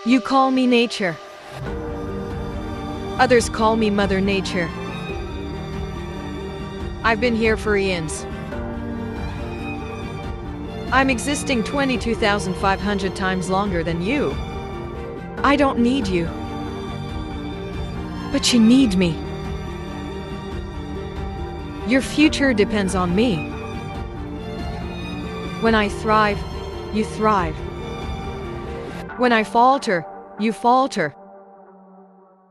You call me nature. Others call me Mother Nature. I've been here for eons. I'm existing 22,500 times longer than you. I don't need you. But you need me. Your future depends on me. When I thrive, you thrive. When I falter, you falter.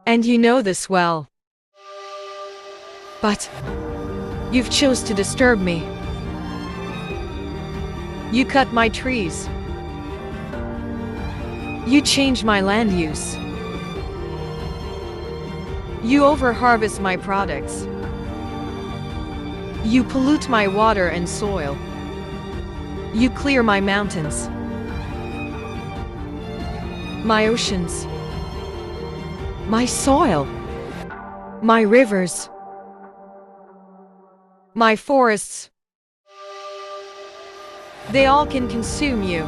And you know this well. But you've chose to disturb me. You cut my trees. You change my land use. You overharvest my products. You pollute my water and soil. You clear my mountains, my oceans, my soil, my rivers, my forests. They all can consume you.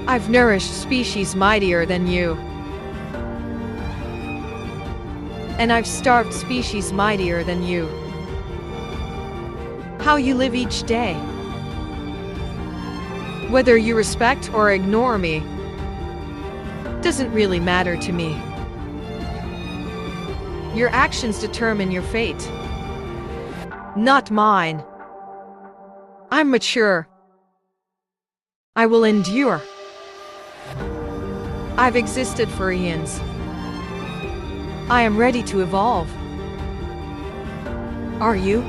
I've nourished species mightier than you. And I've starved species mightier than you. How you live each day, whether you respect or ignore me, doesn't really matter to me. Your actions determine your fate, not mine. I'm mature. I will endure. I've existed for eons. I am ready to evolve. Are you?